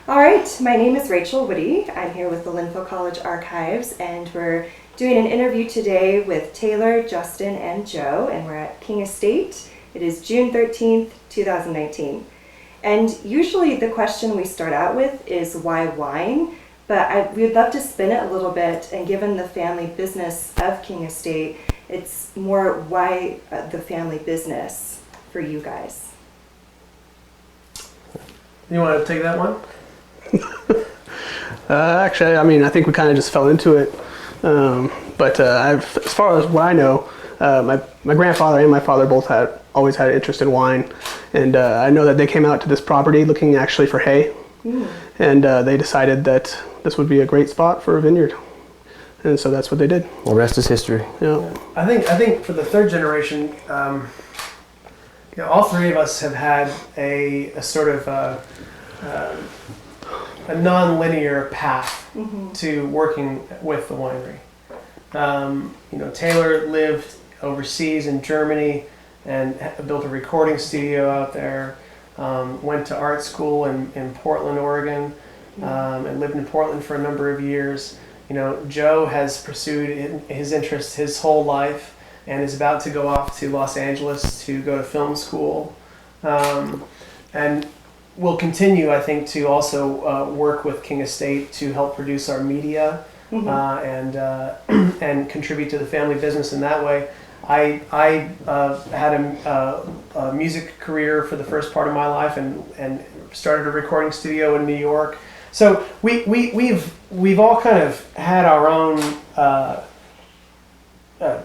All right, my name is Rachael Woody. I'm here with the Linfield College Archives, and we're doing an interview today with Taylor, Justin, and Joe, and we're at King Estate. It is June 13th, 2019. And usually the question we start out with is why wine? But we'd love to spin it a little bit, and given the family business of King Estate, it's more why the family business for you guys. You want to take that one? Actually, I think we kind of just fell into it. But as far as what I know, my grandfather and my father both always had an interest in wine. And I know that they came out to this property looking actually for hay. And they decided that this would be a great spot for a vineyard. And so that's what they did. The rest is history. Yeah. I think for the third generation, all three of us have had a sort of a non-linear path to working with the winery. Taylor lived overseas in Germany and built a recording studio out there. Went to art school in Portland, Oregon, and lived in Portland for a number of years. Joe has pursued his interests his whole life and is about to go off to Los Angeles to go to film school. And we'll continue, I think, to also work with King Estate to help produce our media and contribute to the family business in that way. I had a music career for the first part of my life and started a recording studio in New York. So we've all kind of had our own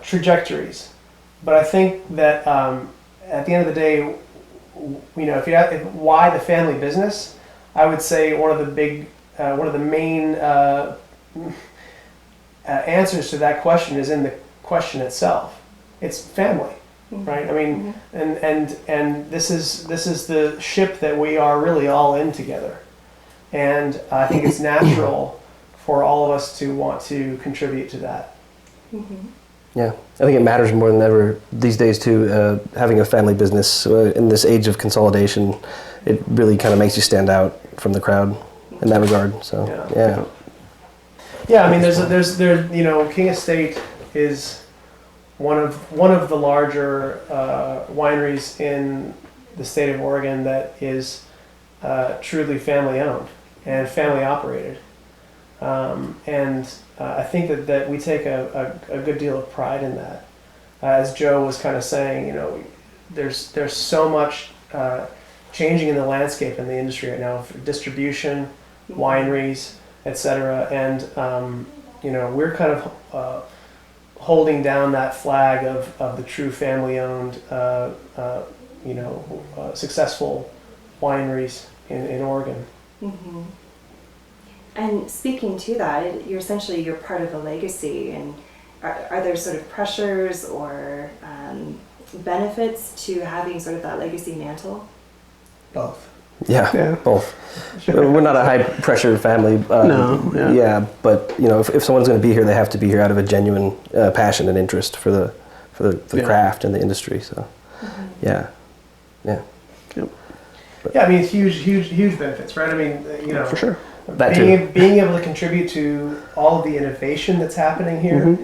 trajectories, but I think that at the end of the day, why the family business, I would say one of the main answers to that question is in the question itself. It's family, right? And this is the ship that we are really all in together, and I think it's natural for all of us to want to contribute to that. Yeah, I think it matters more than ever these days too. Having a family business in this age of consolidation, it really kind of makes you stand out from the crowd in that regard. So yeah. There's King Estate is one of the larger wineries in the state of Oregon that is truly family owned and family operated. I think that we take a good deal of pride in that. As Joe was kind of saying, there's so much changing in the landscape in the industry right now for distribution, wineries, etc. And we're kind of holding down that flag of the true family-owned, successful wineries in Oregon. And speaking to that, you're part of a legacy, and are there sort of pressures or benefits to having sort of that legacy mantle? Both. Yeah. Both. We're not a high pressure family. No. Yeah, but if someone's going to be here, they have to be here out of a genuine passion and interest for the craft and the industry. So, yeah. Yep. Yeah, it's huge benefits, right? For sure. Being able to contribute to all of the innovation that's happening here.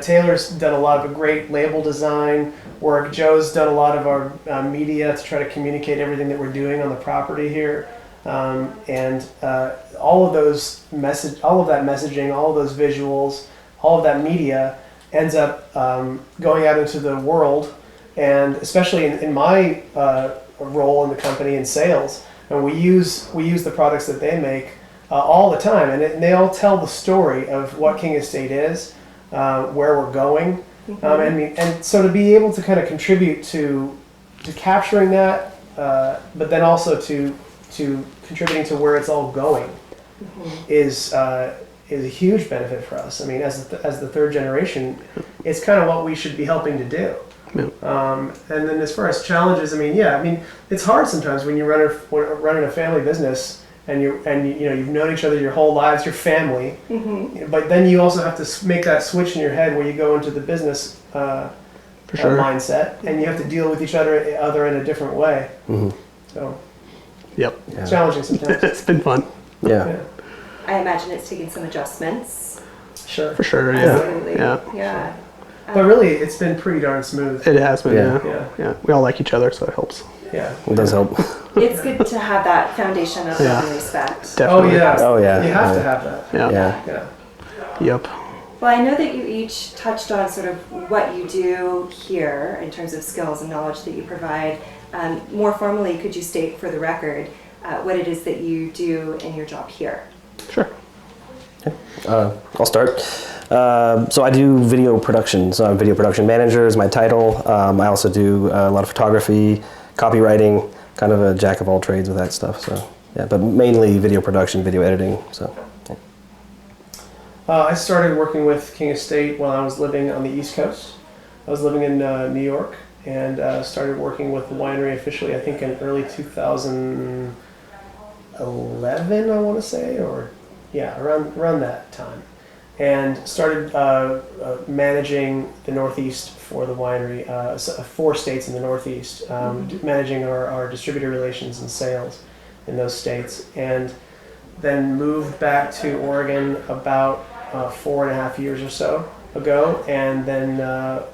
Taylor's done a lot of great label design work. Joe's done a lot of our media to try to communicate everything that we're doing on the property here. And all of that messaging, all of those visuals, all of that media ends up going out into the world. And especially in my role in the company in sales, and we use the products that they make all the time, and they all tell the story of what King Estate is, where we're going, and so to be able to kind of contribute to capturing that, but then also to contributing to where it's all going, is a huge benefit for us. As the third generation, it's kind of what we should be helping to do. And then as far as challenges, it's hard sometimes when you're running a family business and you've known each other your whole lives, your family, but then you also have to make that switch in your head where you go into the business mindset, and you have to deal with each other in a different way. So Yep. Yeah. challenging sometimes. It's been fun. Yeah. Yeah, I imagine it's taken some adjustments. sure. For sure. Yeah. Absolutely. Yeah. Yeah. But really, it's been pretty darn smooth. It has been. Yeah. Yeah. Yeah, We all like each other, so it helps. yeah. It does help. It's good to have that foundation of Yeah. love and respect. Definitely. Oh yeah. Oh, yeah. You have to Yeah. have that. Yeah. Yeah. Yeah. Yep. Well, I know that you each touched on sort of what you do here in terms of skills and knowledge that you provide. More formally, could you state for the record what it is that you do in your job here? Sure. I'll start. So I do video production. So I'm video production manager is my title. I also do a lot of photography, copywriting, kind of a jack of all trades with that stuff. So yeah, but mainly video production, video editing. So yeah. I started working with King Estate while I was living on the East Coast. I was living in New York and started working with the winery officially, I think, in early 2011, I want to say, or yeah, around that time. And started managing the Northeast for the winery, 4 states in the Northeast, managing our distributor relations and sales in those states. And then moved back to Oregon about 4.5 years or so ago, and then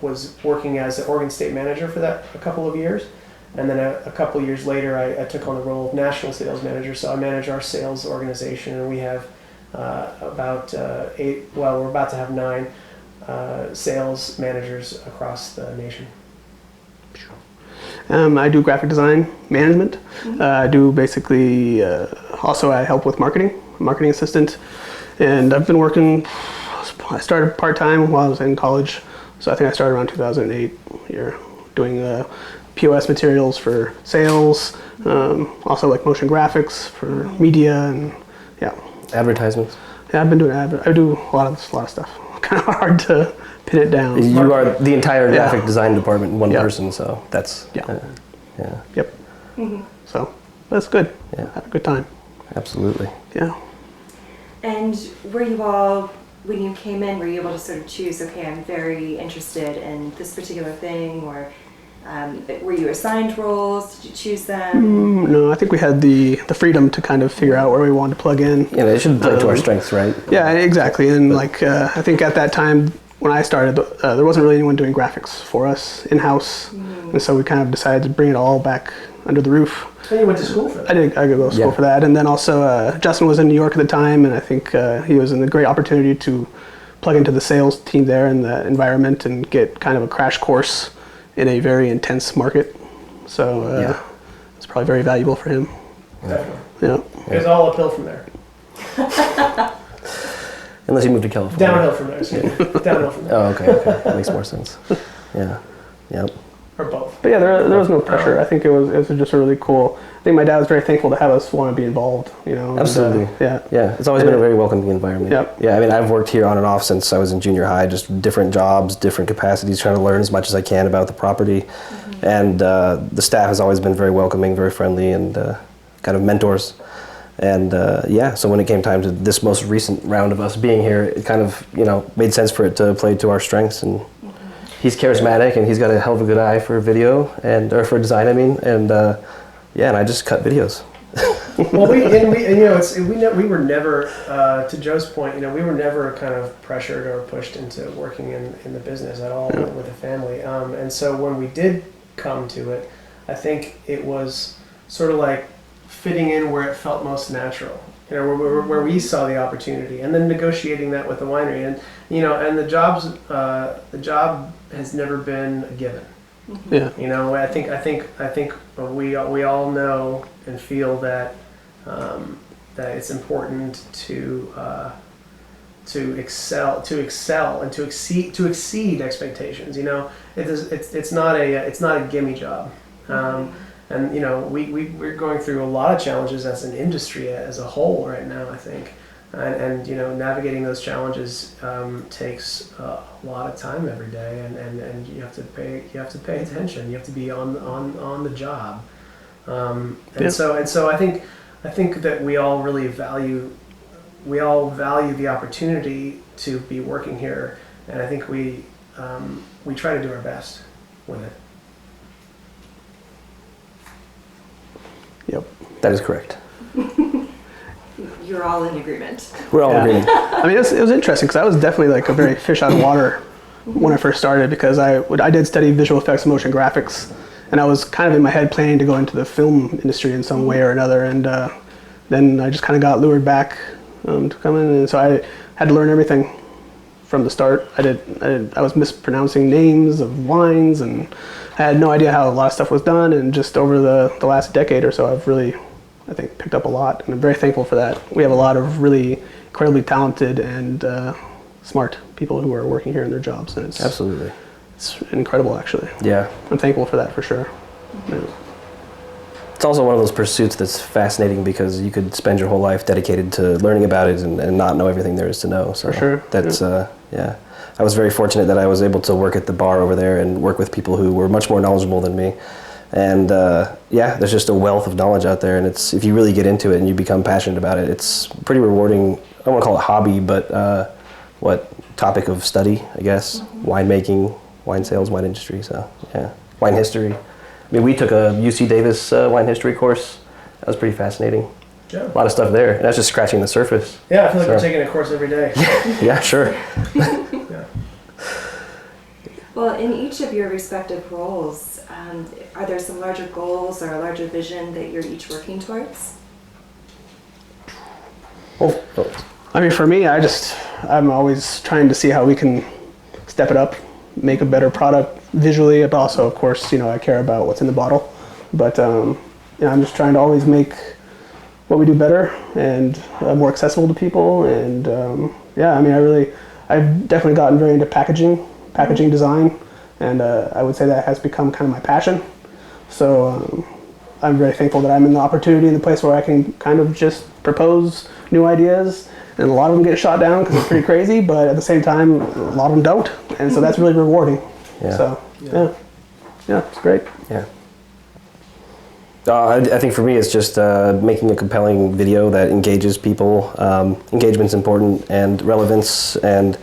was working as an Oregon State manager for that a couple of years. And then a couple of years later, I took on the role of national sales manager. So I manage our sales organization, and we have about 8, well, we're about to have 9 sales managers across the nation. I do graphic design management. I do basically, also I help with marketing assistant. And I've been working, I started part-time while I was in college. So I think I started around 2008 here doing POS materials for sales, also like motion graphics for media and yeah. Advertisements. Yeah, I've been doing I do a lot of stuff. Kind of hard to pin it down. You are the entire Yeah. graphic design department in one Yeah. person, so that's Yeah. yeah, Yep. So that's good. Yeah. Have a good time. absolutely. Yeah. And were you all, when you came in, were you able to sort of choose, okay, I'm very interested in this particular thing, or were you assigned roles? Did you choose them? No, I think we had the freedom to kind of figure out where we wanted to plug in. Yeah, it should play to our strengths, right? Yeah, exactly. And like I think at that time when I started, there wasn't really anyone doing graphics for us in-house, and so we kind of decided to bring it all back under the roof. And you went to school for that. I did go to school Yeah. for that, and then also Justin was in New York at the time, and I think he was in a great opportunity to plug into the sales team there and the environment and get kind of a crash course in a very intense market. So Yeah. it's probably very valuable for him. Definitely. Yeah. It was all uphill from there. Unless you move to California. Downhill from there. Excuse me. Downhill from there. Oh, okay. That makes more sense. Yeah. Yep. Or both. But yeah, there was no pressure. I think it was just a really cool. I think my dad was very thankful to have us want to be involved. You know. Absolutely. Yeah. Yeah, it's always been a very welcoming environment. Yep. Yeah, I mean, I've worked here on and off since I was in junior high, just different jobs, different capacities, trying to learn as much as I can about the property. And the staff has always been very welcoming, very friendly, and kind of mentors. And yeah, so when it came time to this most recent round of us being here, it kind of, made sense for it to play to our strengths. And he's charismatic, and he's got a hell of a good eye for video, or for design, I mean. And yeah, and I just cut videos. Well, we were never, to Joe's point, we were never kind of pressured or pushed into working in the business at all with the family. And so when we did come to it, I think it was sort of like fitting in where it felt most natural, where we saw the opportunity, and then negotiating that with the winery, and and the job has never been a given. Yeah. I think we all know and feel that that it's important to excel and to exceed expectations. It's not a gimme job. And we're going through a lot of challenges as an industry as a whole right now, I think, and navigating those challenges takes a lot of time every day, and you have to pay attention. You have to be on the job, so I think that we all really value the opportunity to be working here, and I think we try to do our best with it. Yep. That is correct. You're all in agreement. We're all agreeing. I mean, it was interesting because I was definitely like a very fish out of water when I first started, because I did study visual effects and motion graphics, and I was kind of in my head planning to go into the film industry in some way or another, and then I just kind of got lured back to come in, and so I had to learn everything from the start. I was mispronouncing names of wines, and I had no idea how a lot of stuff was done, and just over the last decade or so, I've really, I think, picked up a lot, and I'm very thankful for that. We have a lot of really incredibly talented and smart people who are working here in their jobs, and Absolutely. it's incredible, actually. Yeah. I'm thankful for that, for sure. Yeah. It's also one of those pursuits that's fascinating because you could spend your whole life dedicated to learning about it and not know everything there is to know. So For sure. That's, yeah. I was very fortunate that I was able to work at the bar over there and work with people who were much more knowledgeable than me. And yeah, there's just a wealth of knowledge out there, and it's, if you really get into it and you become passionate about it, it's pretty rewarding. I don't want to call it hobby, but topic of study, I guess. Winemaking, wine sales, wine industry. So yeah, wine history. I mean, we took a UC Davis wine history course. That was pretty fascinating. Yeah. A lot of stuff there, and that's just scratching the surface. Yeah, I feel like So- we're taking a course every day. Yeah, sure. Yeah. Well, in each of your respective roles, are there some larger goals or a larger vision that you're each working towards? Oh, I mean, for me, I'm always trying to see how we can step it up, make a better product visually, but also, of course, I care about what's in the bottle. But I'm just trying to always make what we do better and more accessible to people. And yeah, I mean, I've definitely gotten very into packaging design, and I would say that has become kind of my passion. So I'm very thankful that I'm in the opportunity in the place where I can kind of just propose new ideas, and a lot of them get shot down because it's pretty crazy, but at the same time, a lot of them don't, and so that's really rewarding. Yeah. So yeah, it's great. Yeah. I think for me, it's just making a compelling video that engages people. Engagement's important, and relevance, and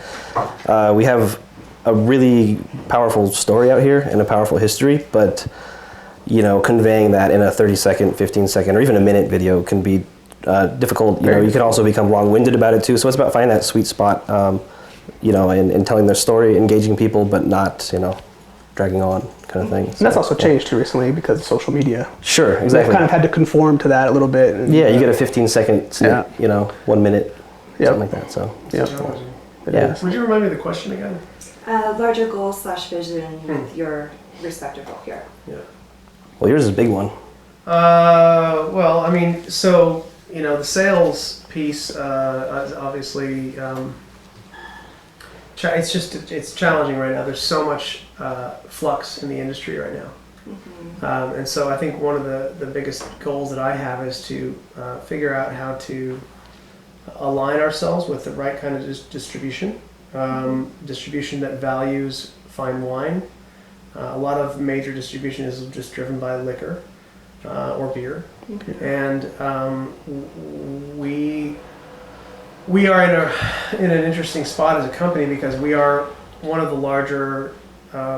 we have a really powerful story out here and a powerful history, but conveying that in a 30-second, 15-second, or even a minute video can be difficult. You can also become long-winded about it too. So it's about finding that sweet spot, and telling their story, engaging people, but not, dragging on kind of thing. And that's also changed too recently because of social media. Sure, They've exactly. kind of had to conform to that a little bit. And, Yeah, you get a 15-second snip, 1 minute, Yep. something like that. So Yep. Challenging. It Yeah. is. Would you remind me of the question again? Larger goals / vision with your respective role here. Yeah. well, yours is a big one. Well, I mean, so, the sales piece is obviously, it's challenging right now. There's so much flux in the industry right now. And so I think one of the biggest goals that I have is to figure out how to align ourselves with the right kind of distribution. Distribution that values fine wine. A lot of major distribution is just driven by liquor or beer, and we are in an interesting spot as a company because we are one of the larger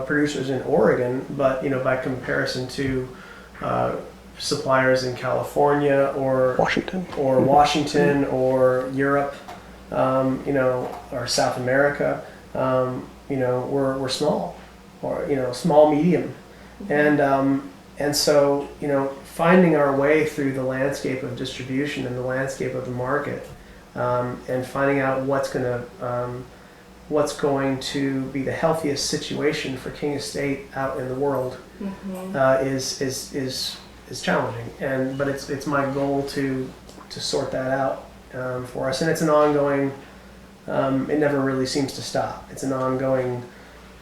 producers in Oregon, but by comparison to suppliers in California or Washington. or Europe, or South America, we're small, or small medium, and so finding our way through the landscape of distribution and the landscape of the market, and finding out what's going to be the healthiest situation for King Estate out in the world is challenging, but it's my goal to sort that out for us, and it's an ongoing. It never really seems to stop. It's an ongoing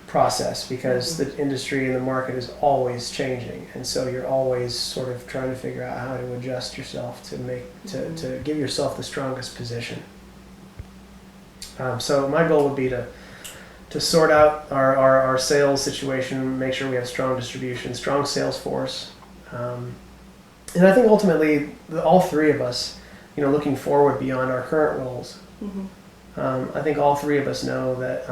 process because the industry and the market is always changing, and so you're always sort of trying to figure out how to adjust yourself to give yourself the strongest position. So my goal would be to sort out our sales situation, make sure we have strong distribution, strong sales force, and I think ultimately all three of us, looking forward beyond our current roles. I think all three of us know that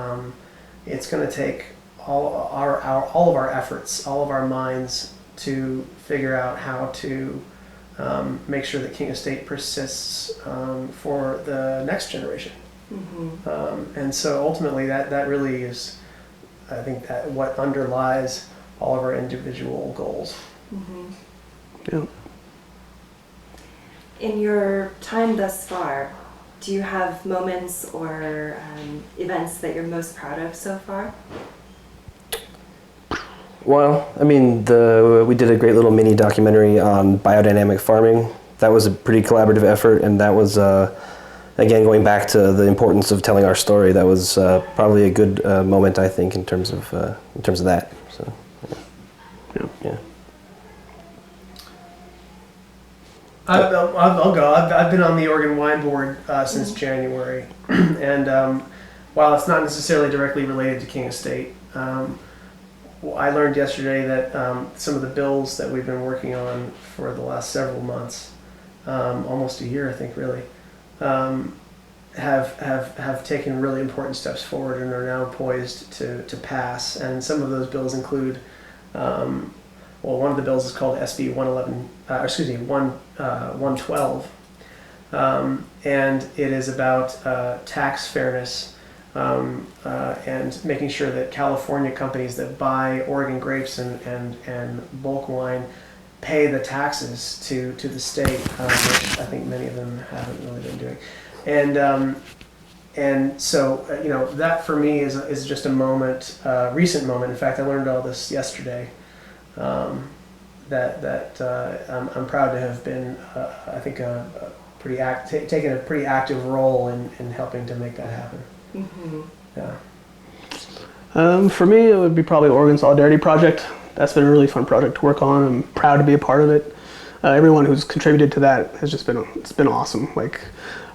it's going to take all of our efforts, all of our minds to figure out how to make sure that King Estate persists for the next generation. And so ultimately that really is, I think, that what underlies all of our individual goals. Yeah. In your time thus far, do you have moments or events that you're most proud of so far? Well, I mean, we did a great little mini documentary on biodynamic farming. That was a pretty collaborative effort, and that was, again, going back to the importance of telling our story. That was probably a good moment, I think, in terms of that. So, yeah. I'll go. I've been on the Oregon Wine Board since January, and while it's not necessarily directly related to King Estate, I learned yesterday that some of the bills that we've been working on for the last several months, almost a year, I think, really, have taken really important steps forward and are now poised to pass. And some of those bills include. One of the bills is called SB 112, and it is about tax fairness and making sure that California companies that buy Oregon grapes and bulk wine pay the taxes to the state, which I think many of them haven't really been doing. And so that for me is just a moment, recent moment. In fact, I learned all this yesterday. I'm proud to have been, I think, taken a pretty active role in helping to make that happen. Yeah. For me, it would be probably Oregon Solidarity Project. That's been a really fun project to work on. I'm proud to be a part of it. Everyone who's contributed to that has just been awesome. Like,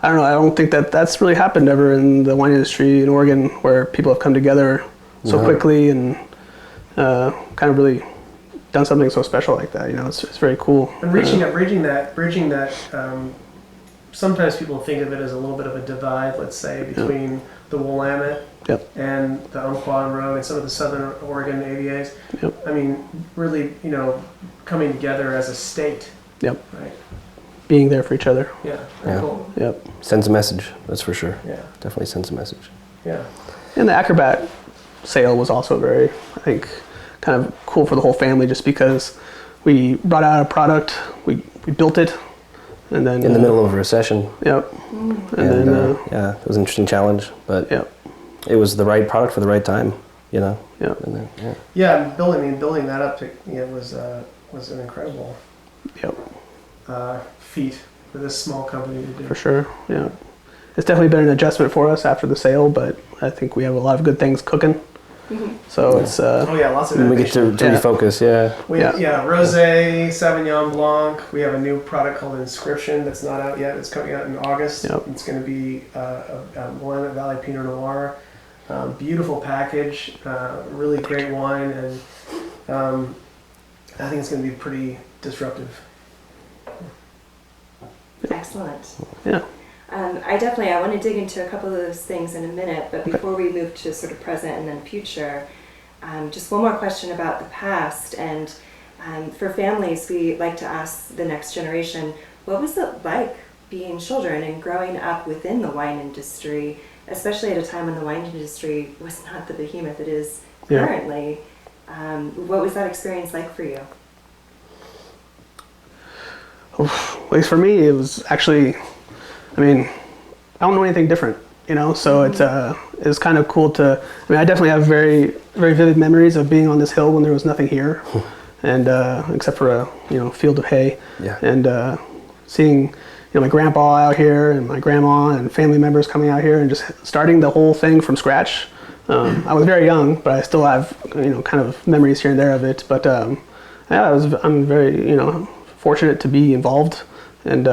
I don't know, I don't think that's really happened ever in the wine industry in Oregon, where people have come together so quickly and kind of really done something so special like that. It's very cool. And bridging that. Sometimes people think of it as a little bit of a divide, let's say, between the Willamette and the Umpqua Road and some of the Southern Oregon AVAs. I mean, really, coming together as a state. Right. Being there for each other. Yeah. Cool. Sends a message. That's for sure. Yeah. Definitely sends a message. Yeah. And the Acrobat sale was also very, I think, kind of cool for the whole family, just because we brought out a product, we built it, and then in the middle of a recession. And then it was an interesting challenge, but it was the right product for the right time. And then, building that up was an incredible feat for this small company to do. For sure. It's definitely been an adjustment for us after the sale, but I think we have a lot of good things cooking. So it's lots of innovation. We get to refocus. Rosé, Sauvignon Blanc. We have a new product called Inscription that's not out yet. It's coming out in August. It's going to be a Willamette Valley Pinot Noir. Beautiful package, really great wine, and I think it's going to be pretty disruptive. Excellent. Yeah. I want to dig into a couple of those things in a minute, but before we move to sort of present and then future, just one more question about the past. And for families, we like to ask the next generation, what was it like being children and growing up within the wine industry, especially at a time when the wine industry was not the behemoth it is currently? What was that experience like for you? At least for me, it was actually, I don't know anything different, so it's kind of cool to, I definitely have very, very vivid memories of being on this hill when there was nothing here, and except for a field of hay, and seeing my grandpa out here and my grandma and family members coming out here and just starting the whole thing from scratch. I was very young, but I still have kind of memories here and there of it. But I'm very fortunate to be involved, and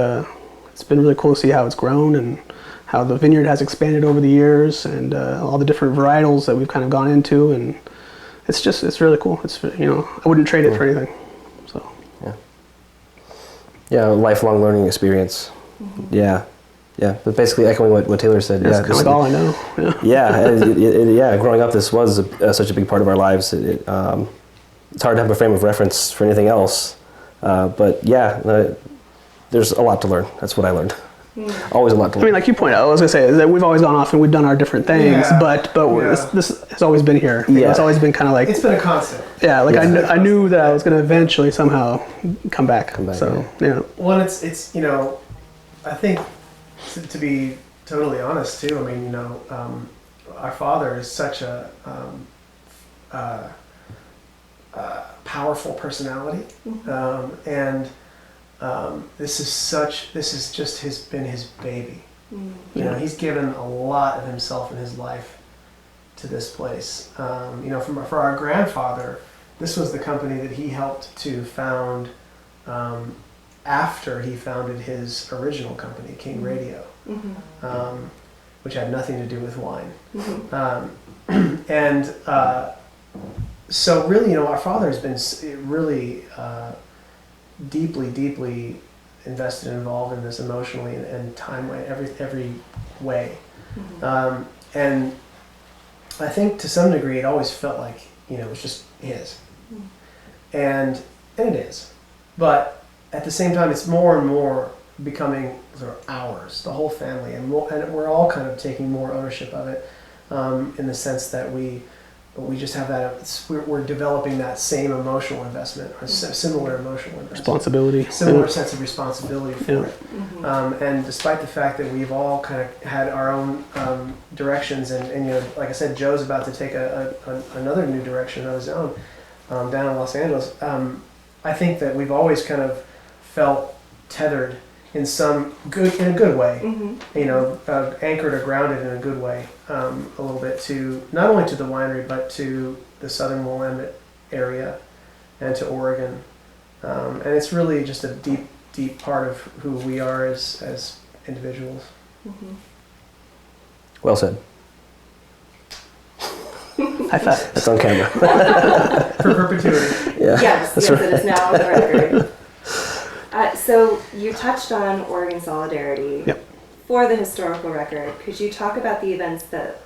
it's been really cool to see how it's grown and how the vineyard has expanded over the years, and all the different varietals that we've kind of gone into, and it's really cool. It's I wouldn't trade it for anything. So a lifelong learning experience. But basically echoing what Taylor said. That's kind of like all I know. Growing up, this was such a big part of our lives. It's hard to have a frame of reference for anything else. there's a lot to learn. That's what I learned. Always a lot to I learn. mean, like you pointed out, I was gonna say is that we've always gone off and we've done our different things, Yeah. but Yeah. this has always been here. You know, Yeah. it's always been kind of like It's been a constant. yeah, like Yeah. I knew that I was gonna eventually somehow come back. Come back, So yeah. Well, it's you know, I think to be totally honest too. I mean, you know, our father is such a powerful personality, and this is just been his baby. You know, he's given a lot of himself in his life to this place. You know, for our grandfather, this was the company that he helped to found after he founded his original company, King Radio, which had nothing to do with wine. And so really, you know, our father has been really deeply invested and involved in this emotionally and time every way. And I think to some degree it always felt like, you know, it was just his. And it is. But at the same time, it's more and more becoming sort of ours, the whole family, and we're all kind of taking more ownership of it, in the sense that we just have that. We're developing that same emotional investment, or similar emotional investment, Responsibility, similar sense of responsibility for it. And despite the fact that we've all kind of had our own directions, and you know, like I said, Joe's about to take another new direction of his own down in Los Angeles. I think that we've always kind of felt tethered in a good way, you know, anchored or grounded in a good way, a little bit to not only to the winery but to the southern Willamette area and to Oregon, and it's really just a deep part of who we are as individuals. Well said. high five. That's on camera. For perpetuity. Yeah. Yes, That's yes, right. it is now on the record. So you touched on Oregon Solidarity. Yep. For the historical record, could you talk about the events that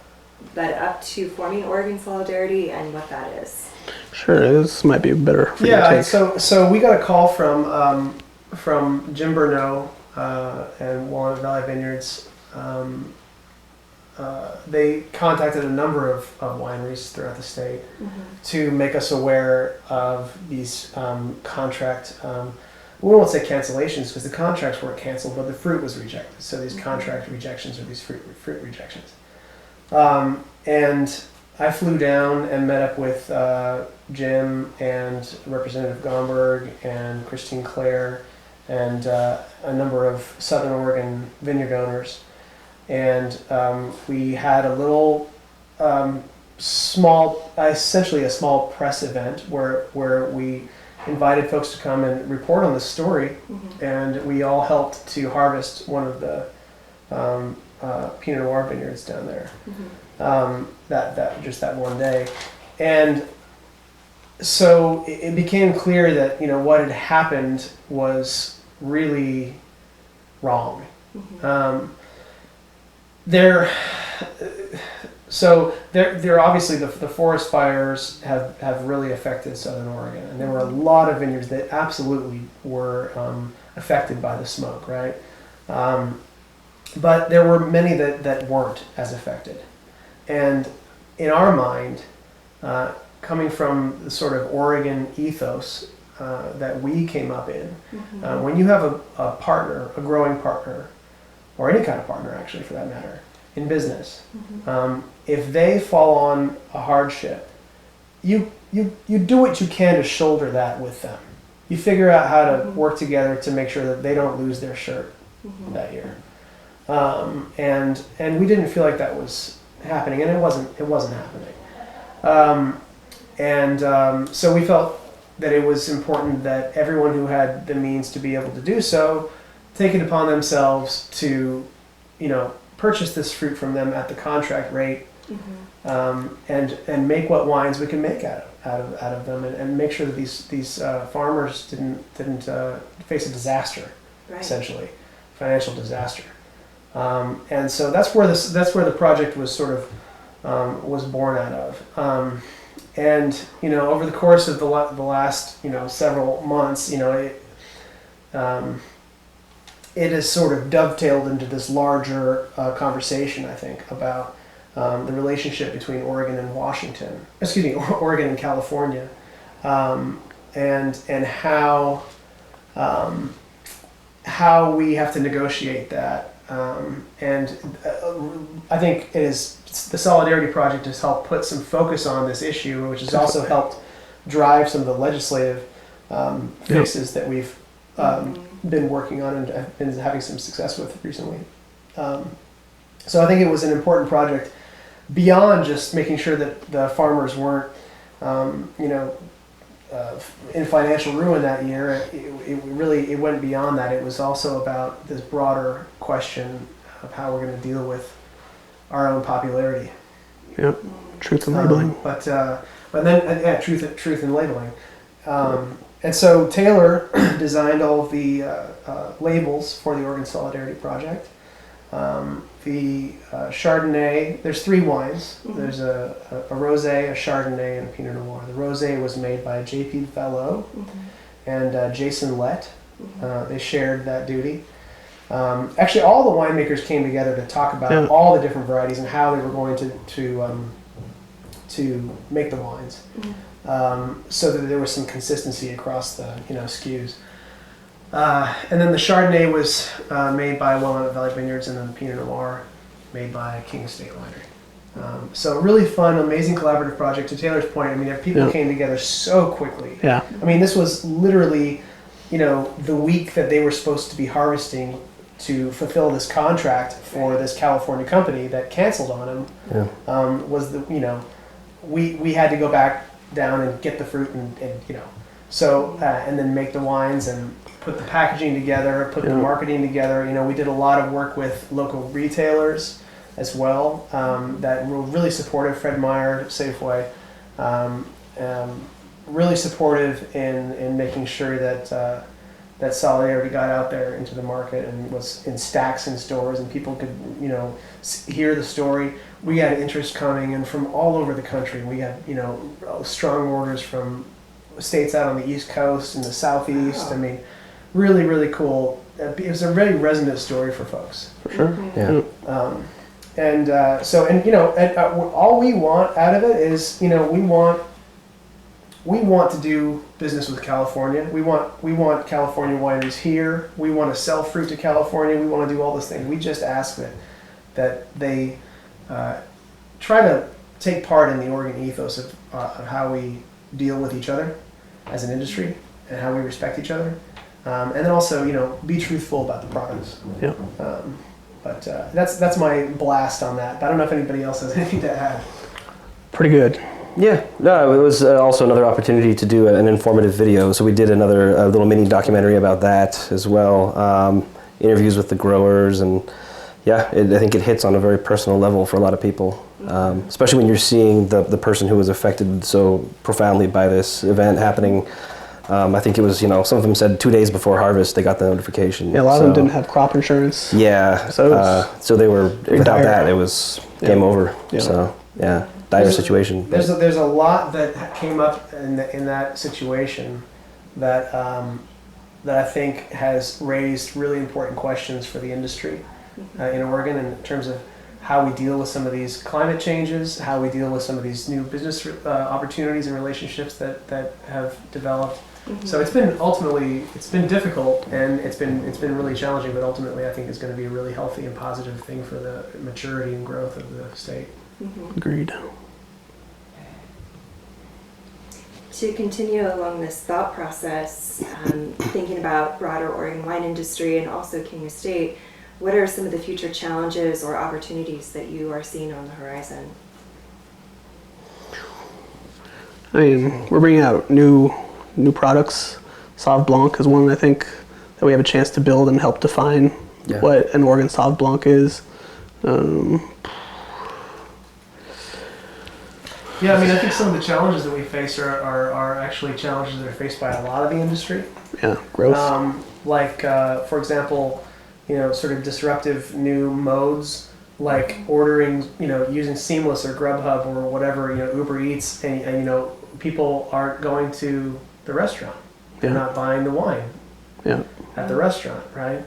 led up to forming Oregon Solidarity and what that is? Sure, this might be better for you to Yeah, take. so we got a call from Jim Burnett and Walnut Valley Vineyards. They contacted a number of wineries throughout the state to make us aware of these contract. We won't say cancellations because the contracts weren't canceled, but the fruit was rejected. So these contract rejections or these fruit rejections. And I flew down and met up with Jim and Representative Gomberg and Christine Clare and a number of Southern Oregon vineyard owners. And we had a little essentially a small press event where we invited folks to come and report on the story, and we all helped to harvest one of the Pinot Noir vineyards down there. That one day, and so it became clear that, you know, what had happened was really wrong. There obviously the forest fires have really affected Southern Oregon, and there were a lot of vineyards that absolutely were affected by the smoke, right? But there were many that weren't as affected. And in our mind, coming from the sort of Oregon ethos that we came up in, when you have a partner, a growing partner, or any kind of partner actually for that matter, in business, if they fall on a hardship, you do what you can to shoulder that with them. You figure out how to work together to make sure that they don't lose their shirt that year. And we didn't feel like that was happening, and it wasn't happening. So we felt that it was important that everyone who had the means to be able to do so take it upon themselves to, you know, purchase this fruit from them at the contract rate, and make what wines we can make out of them, and make sure that these farmers didn't face a disaster, essentially, financial disaster. And so that's where the project was sort of was born out of. And you know, over the course of the last, you know, several months, you know, it has sort of dovetailed into this larger conversation, I think, about the relationship between Oregon and Washington, excuse me, Oregon and California, and how we have to negotiate that. I think the Solidarity Project has helped put some focus on this issue, which has also helped drive some of the legislative fixes that we've been working on and have been having some success with recently. So I think it was an important project beyond just making sure that the farmers weren't, in financial ruin that year. It went beyond that. It was also about this broader question of how we're going to deal with our own popularity. Yep. Truth in labeling. But then truth in labeling. And so Taylor designed all of the labels for the Oregon Solidarity Project. The Chardonnay, there's 3 wines. There's a Rosé, a Chardonnay, and a Pinot Noir. The Rosé was made by J.P. Fellow and Jason Lett. They shared that duty. Actually, all the winemakers came together to talk about all the different varieties and how they were going to make the wines, so that there was some consistency across the SKUs. And then the Chardonnay was made by Willamette Valley Vineyards, and then the Pinot Noir made by King Estate Winery. So a really fun, amazing collaborative project. To Taylor's point, I mean, people came together so quickly. Yeah. I mean, this was literally, the week that they were supposed to be harvesting to fulfill this contract for this California company that canceled on him. Was we had to go back down and get the fruit and so and then make the wines and put the packaging together, put the marketing together. We did a lot of work with local retailers as well that were really supportive. Fred Meyer, Safeway, really supportive in making sure that that Solidarity got out there into the market and was in stacks in stores, and people could hear the story. We had interest coming in from all over the country. We had strong orders from states out on the East Coast and the Southeast. I mean, really, really cool. It was a very resonant story for folks. For sure. Yeah. All we want out of it is, we want to do business with California. We want California wineries here. We want to sell fruit to California. We want to do all those things. We just ask that they try to take part in the Oregon ethos of how we deal with each other as an industry and how we respect each other. And then also, be truthful about the products. Yeah. But that's my blast on that. I don't know if anybody else has anything to add. Pretty good. Yeah, no, it was also another opportunity to do an informative video. So we did another little mini documentary about that as well. Interviews with the growers, and I think it hits on a very personal level for a lot of people, especially when you're seeing the person who was affected so profoundly by this event happening. I think it was, some of them said 2 days before harvest they got the notification. Yeah, a lot of them didn't have crop insurance. Yeah, so they were, without that, it was game over. Yeah. So, dire situation. There's a lot that came up in that situation that I think has raised really important questions for the industry in Oregon in terms of how we deal with some of these climate changes, how we deal with some of these new business opportunities and relationships that have developed. So it's been difficult, and it's been really challenging, but ultimately I think it's going to be a really healthy and positive thing for the maturity and growth of the state. Agreed. To continue along this thought process, thinking about broader Oregon wine industry and also King Estate, what are some of the future challenges or opportunities that you are seeing on the horizon? I mean, we're bringing out new products. Sauv Blanc is one I think that we have a chance to build and help define what an Oregon Sauv Blanc is. Yeah, I mean, I think some of the challenges that we face are actually challenges that are faced by a lot of the industry. Yeah, growth. For example, sort of disruptive new modes, like ordering, using Seamless or Grubhub or whatever, Uber Eats, and people aren't going to the restaurant. They're not buying the wine at the restaurant, right?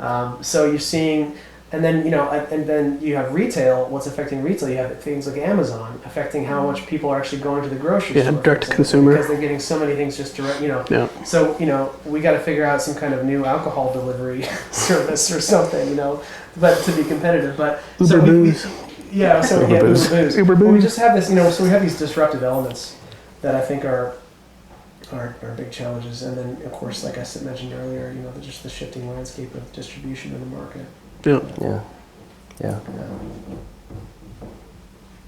So you're seeing, and then and then you have retail. What's affecting retail? You have things like Amazon affecting how much people are actually going to the grocery store. Direct to consumer, because they're getting so many things just direct. Yeah. So we got to figure out some kind of new alcohol delivery service or something. But to be competitive. But Uber Booze. Uber Booze. Uber But we Booze. just have this. So we have these disruptive elements that I think are big challenges, and then of course, like I mentioned earlier, just the shifting landscape of distribution in the market. Yeah.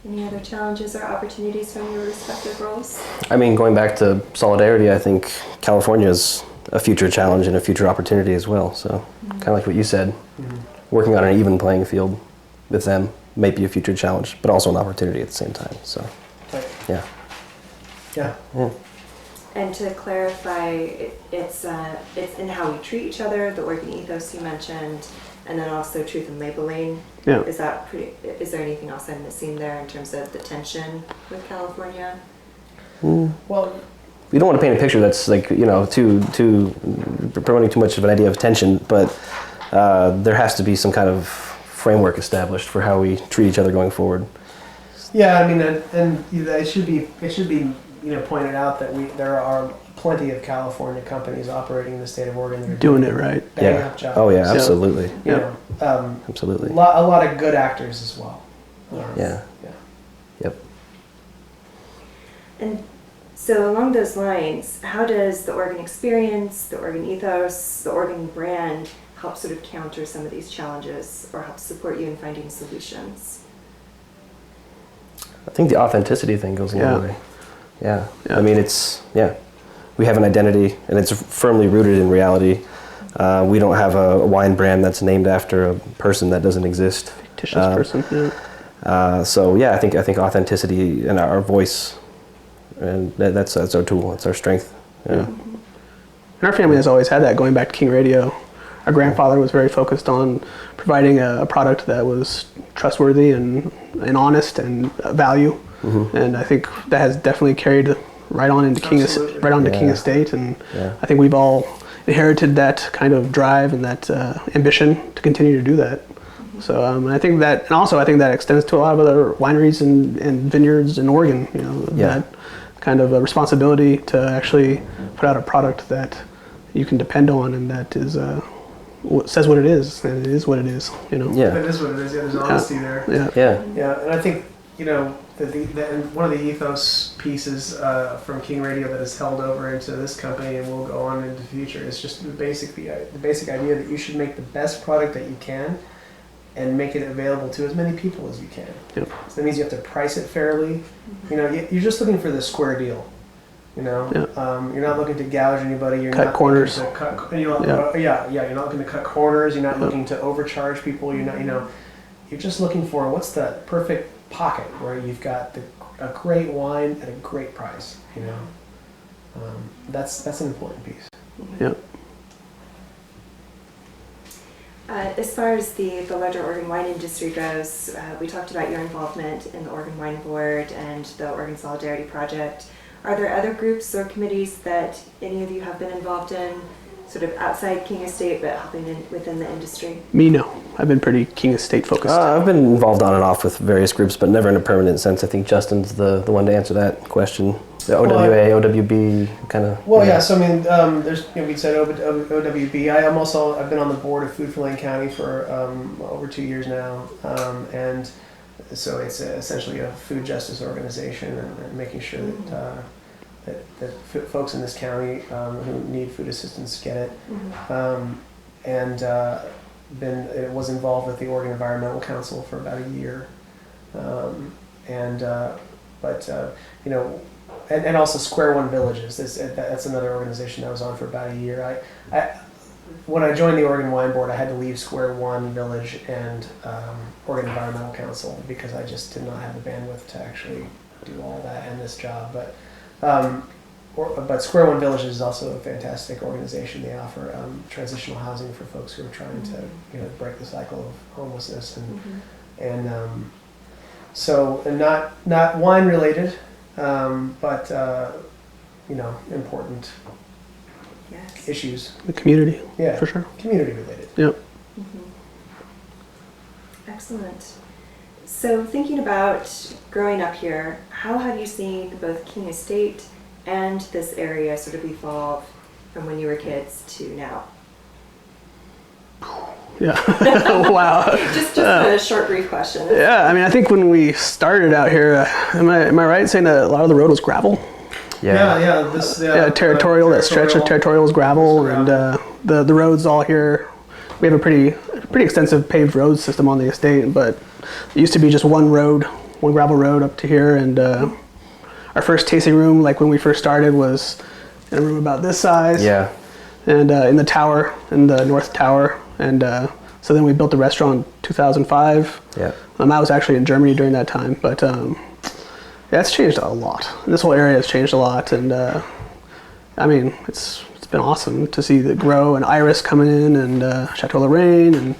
Any other challenges or opportunities from your respective roles? I mean, going back to solidarity, I think California is a future challenge and a future opportunity as well. So, kind of like what you said, working on an even playing field with them may be a future challenge, but also an opportunity at the same time. So, Right. Yeah. And to clarify, it's in how we treat each other, the organ ethos you mentioned, and then also truth in labeling. Yeah. Is there anything else I'm missing there in terms of the tension with California? Well, We don't want to paint a picture that's like, too promoting too much of an idea of tension, but there has to be some kind of framework established for how we treat each other going forward. yeah, I mean, and it should be pointed out that there are plenty of California companies operating in the state of Oregon that are Doing it right. bang up jobs. Oh yeah, absolutely. A Absolutely. lot of good actors as well. Yeah. Yep. And so along those lines, how does the organ experience, the organ ethos, the organ brand help sort of counter some of these challenges or help support you in finding solutions? I think the authenticity thing goes a long Yeah. way. Yeah. I mean, we have an identity and it's firmly rooted in reality. We don't have a wine brand that's named after a person that doesn't exist. Fictitious person. Yeah. So yeah, I think authenticity and our voice, and that's our tool. That's our strength. Yeah. And our family has always had that. Going back to King Radio, our grandfather was very focused on providing a product that was trustworthy and honest and value. And I think that has definitely carried right on into King Estate. And I think we've all inherited that kind of drive and that ambition to continue to do that. So I think that, and also I think that extends to a lot of other wineries and vineyards in Oregon. That kind of a responsibility to actually put out a product that you can depend on and that is says what it is, and it is what it is. Yeah. That is what it is. Yeah, there's honesty there. Yeah. And I think and one of the ethos pieces from King Radio that is held over into this company and will go on into the future is just the basic idea that you should make the best product that you can and make it available to as many people as you can. Yep. So that means you have to price it fairly. You're just looking for the square deal. You're not looking to gouge anybody. You're Cut not corners. Looking to cut, you're not looking to cut corners. You're not looking to overcharge people. You're not. You're just looking for what's the perfect pocket where you've got a great wine at a great price. That's an important piece. Yep. As far as the larger Oregon wine industry goes, we talked about your involvement in the Oregon Wine Board and the Oregon Solidarity Project. Are there other groups or committees that any of you have been involved in, sort of outside King Estate but helping within the industry? Me, no. I've been pretty King Estate focused. I've been involved on and off with various groups, but never in a permanent sense. I think Justin's the one to answer that question. The OWA, OWB, kind of. Well, yeah. So I mean, there's we said OWB. I've been on the board of Food for Lane County for over 2 years now, and so it's essentially a food justice organization and making sure that folks in this county who need food assistance get it. It was involved with the Oregon Environmental Council for about a year, and also Square One Villages. That's another organization I was on for about a year. When I joined the Oregon Wine Board, I had to leave Square One Village and Oregon Environmental Council because I just did not have the bandwidth to actually do all that and this job. But Square One Village is also a fantastic organization. They offer transitional housing for folks who are trying to break the cycle of homelessness and not wine related, but important Yes. issues. The community, Yeah, for sure. community related. Yep. Excellent. So thinking about growing up here, how have you seen both King Estate and this area sort of evolve from when you were kids to now? Yeah. Wow. Just a short, brief question. Yeah, I mean, I think when we started out here, am I right saying that a lot of the road was gravel? Yeah. Territorial. That stretch of territorial was gravel, and the roads all here. We have a pretty extensive paved road system on the estate, but it used to be just one gravel road up to here, and our first tasting room, like when we first started, was in a room about this size. Yeah. And in the tower, in the north tower, and so then we built the restaurant in 2005. Yeah. I was actually in Germany during that time, but yeah, it's changed a lot. This whole area has changed a lot, and I mean, it's been awesome to see the grow and Iris coming in, and Chateau Lorraine, and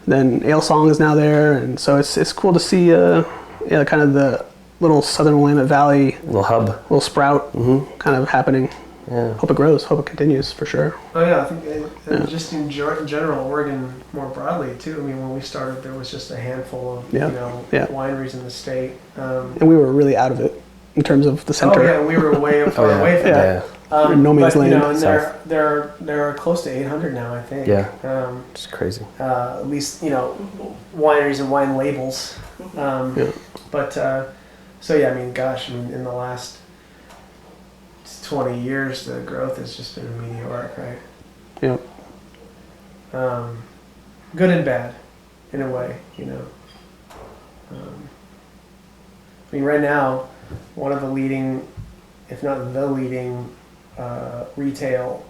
then Ale Song is now there, and so it's cool to see kind of the little southern Willamette Valley Little hub. little sprout kind of happening. Yeah. Hope it grows. Hope it continues for sure. Oh yeah, I think just in general, Oregon more broadly too. I mean, when we started, there was just a handful of wineries in the state, and we were really out of it in terms of the center. Oh yeah, we were way far away from that. No man's land. And there are close to 800 now, I think. Yeah. It's crazy. At least wineries and wine labels. But so yeah, I mean, gosh, in the last 20 years, the growth has just been meteoric, right? Yep. Good and bad, in a way, I mean, right now, one of the leading, if not the leading, retail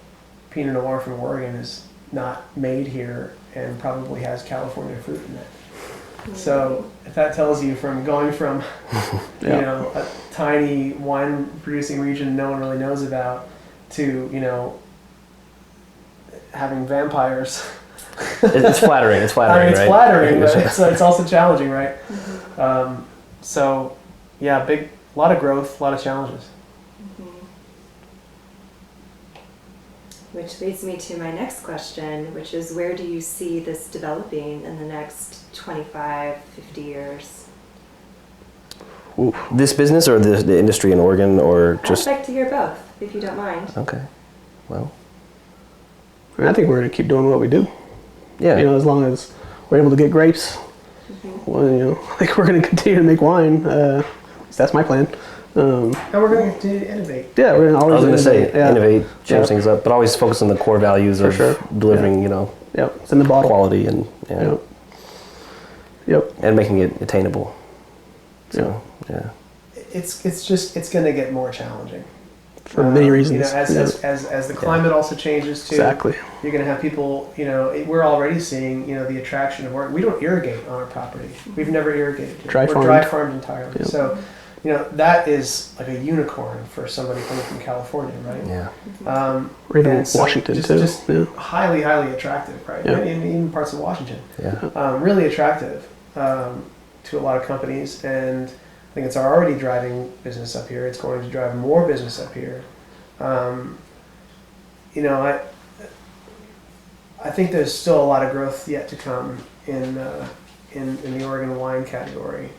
Pinot Noir from Oregon is not made here and probably has California fruit in it. So if that tells you from going from, a tiny wine producing region no one really knows about to, having vampires. It's flattering. It's flattering. I mean, it's right? flattering, but it's also challenging, right? So yeah, a lot of growth, a lot of challenges. Which leads me to my next question, which is where do you see this developing in the next 25, 50 years? Ooh. This business or the industry in Oregon, or just? I'd like to hear both, if you don't mind. Okay. Well. I think we're going to keep doing what we do. Yeah. As long as we're able to get grapes, well, I think we're going to continue to make wine. That's my plan. And we're going to continue to innovate. Yeah, we're going to always innovate, change things up, but always focus on the core values of delivering, it's in the bottle. Quality and and making it attainable. So it's going to get more challenging for many reasons. As the climate also changes too. Exactly. You're going to have people. We're already seeing the attraction of Oregon. We don't irrigate on our property. We've never irrigated. We're dry farmed entirely. Yep. So. That is like a unicorn for somebody coming from California, right? Yeah. Or even Washington too. Just highly, highly attractive, right? Yeah. And even parts of Washington. Yeah. Really attractive to a lot of companies, and I think it's already driving business up here. It's going to drive more business up here. I think there's still a lot of growth yet to come in the Oregon wine category.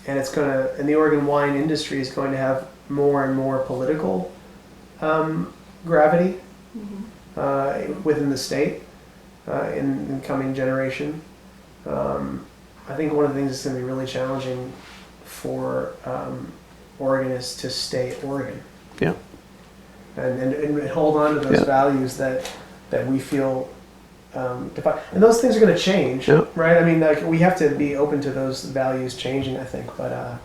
And the Oregon wine industry is going to have more and more political gravity within the state in the coming generation. I think one of the things that's going to be really challenging for Oregon is to stay Oregon. Yeah. And hold on to those values that we feel define. And those things are going to change, right? I mean, we have to be open to those values changing, I think. But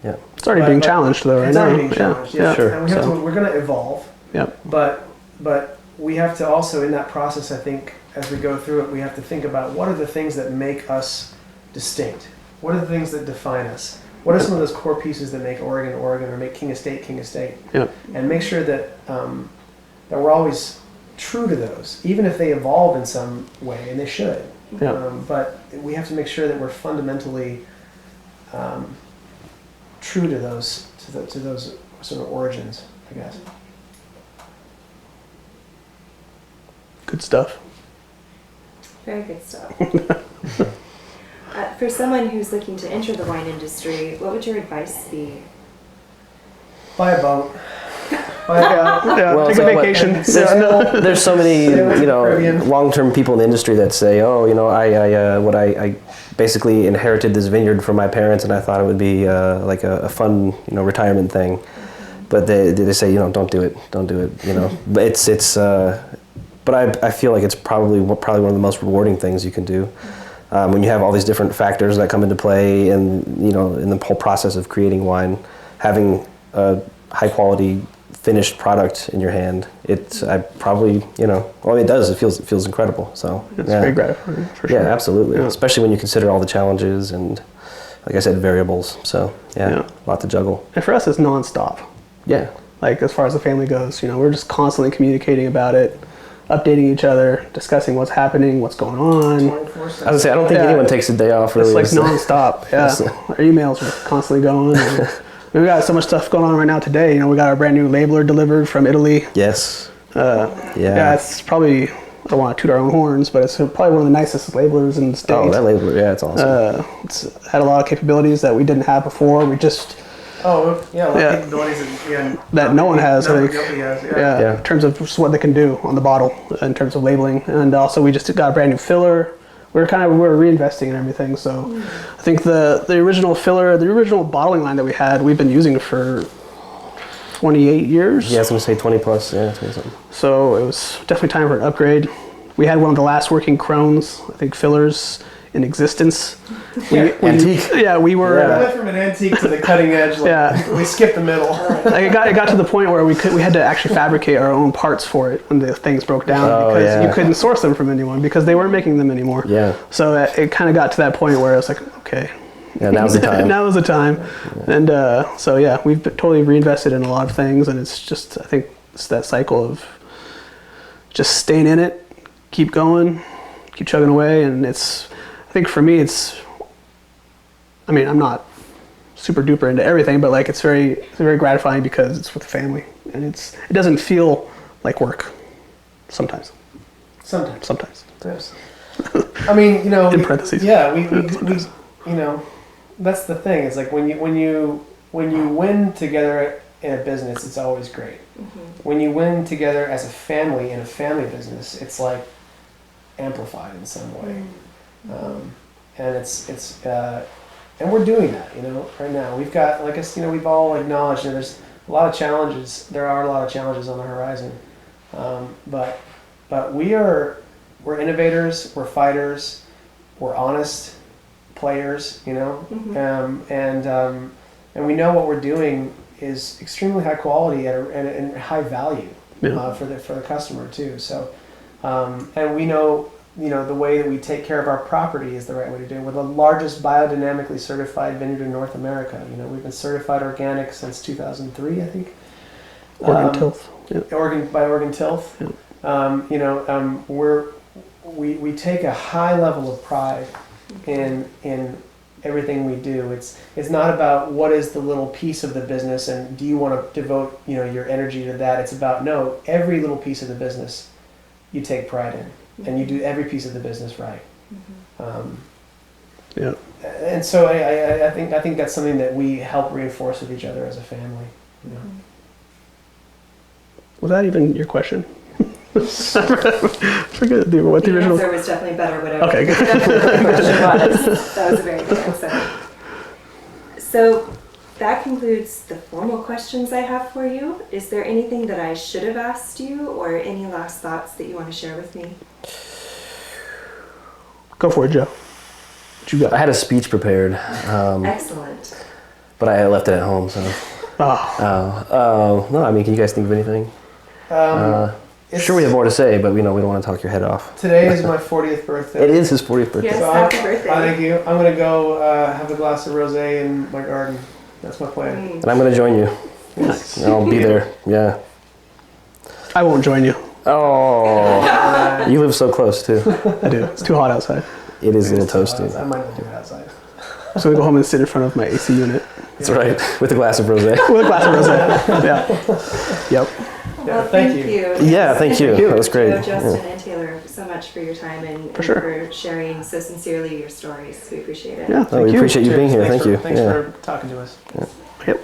it's already being challenged, though, right it's now. Already being challenged, yeah. Sure. And we're going to evolve. Yep. But we have to also, in that process, I think, as we go through it, we have to think about what are the things that make us distinct. What are the things that define us? What are some of those core pieces that make Oregon Oregon, or make King Estate King Estate? Yep. And make sure that that we're always true to those, even if they evolve in some way, and they should. But we have to make sure that we're fundamentally true to those sort of origins, I guess. Good stuff. Very good stuff. For someone who's looking to enter the wine industry, what would your advice be? Buy a boat. Well, take it's a like vacation. There's so many, Caribbean. long-term people in the industry that say, oh, I basically inherited this vineyard from my parents, and I thought it would be like a fun, retirement thing. But they say, don't do it, But but I feel like it's probably one of the most rewarding things you can do. When you have all these different factors that come into play, and in the whole process of creating wine, having a high quality finished product in your hand, it does. It feels incredible. So It's very gratifying, for sure. Yeah, absolutely. Yeah. Especially when you consider all the challenges and, like I said, variables. So a lot to juggle. And for us, it's nonstop. Yeah. Like, as far as the family goes, we're just constantly communicating about it, updating each other, discussing what's happening, what's going on. 24/7. I was say I don't think anyone takes a day off. Really, It's like nonstop. Yeah, our emails are constantly going. And we got so much stuff going on right now today. We got our brand new labeler delivered from Italy. Yes. Yeah, it's probably, I don't want to toot our own horns, but it's probably one of the nicest labelers in the state. Oh, that labeler, yeah, it's awesome. It's had a lot of capabilities that we didn't have before. We just A lot of capabilities that no one has. I think. Nobody has. Yeah, in terms of just what they can do on the bottle, in terms of labeling, and also we just got a brand new filler. We're reinvesting in everything. So I think the original filler, the original bottling line that we had, we've been using for 28 years. Yeah, I was gonna say 20 plus. Yeah, 20 something. So it was definitely time for an upgrade. We had one of the last working Crohn's, I think, fillers in existence. Antique. Yeah, we were. We went from an antique to the cutting edge. We skipped the middle. Like it got to the point where we had to actually fabricate our own parts for it when the things broke down because you couldn't source them from anyone because they weren't making them anymore. Yeah. So it kind of got to that point where I was like, okay. Yeah, now's the time. Now is the time. Yeah. And so yeah, we've totally reinvested in a lot of things, and it's just, I think it's that cycle of just staying in it, keep going, keep chugging away, and I think for me I'm not super duper into everything, but like it's very gratifying because it's with the family, and it doesn't feel like work sometimes. Sometimes. I mean, in parentheses. Yeah, we that's the thing. It's like when you win together in a business, it's always great. Mm-hmm. When you win together as a family in a family business, it's like amplified in some way. Mm-hmm. And it's and we're doing that, right now. We've got, like we've all acknowledged, there's a lot of challenges. There are a lot of challenges on the horizon, but we're innovators, we're fighters, we're honest players, mm-hmm. And we know what we're doing is extremely high quality and high value for the customer too. So, and we know. The way that we take care of our property is the right way to do it. We're the largest biodynamically certified vineyard in North America. We've been certified organic since 2003, I think. Oregon Tilth. Yeah. Oregon Tilth. Yeah. We take a high level of pride in everything we do. It's not about what is the little piece of the business and do you want to devote your energy to that. It's about every little piece of the business you take pride in. And you do every piece of the business right. Mm-hmm. And so I think that's something that we help reinforce with each other as a family. Was that even your question? Forget what the original answer was definitely better. Whatever. Okay, good. Question was. That was a very good answer. So that concludes the formal questions I have for you. Is there anything that I should have asked you, or any last thoughts that you want to share with me? Go for it, Joe. What you got? I had a speech prepared. Excellent. But I left it at home, so. No, I mean, can you guys think of anything? Sure, we have more to say, but we don't want to talk your head off. Today is my 40th birthday. It is his 40th birthday. Yes, So happy birthday. Thank you. I'm going to go have a glass of rosé in my garden. That's my plan. And I'm going to join you. Nice. And I'll be there. Yeah. I won't join you. Oh, you live so close too. I do. It's too hot outside. It is a little toasty. I might not do it outside. So we go home and sit in front of my AC unit. That's right, with a glass of rosé. With a glass of rosé. Yeah. Yep. Well, thank thank you. you. Yeah, thank you. That was great. Joe, Justin, Yeah. and Taylor, so much for your time and sure. for sharing so sincerely your stories. We appreciate it. Yeah, Oh, we thank you. appreciate you being here. Thanks Thank you. Thanks Yeah. for talking to us. Yep.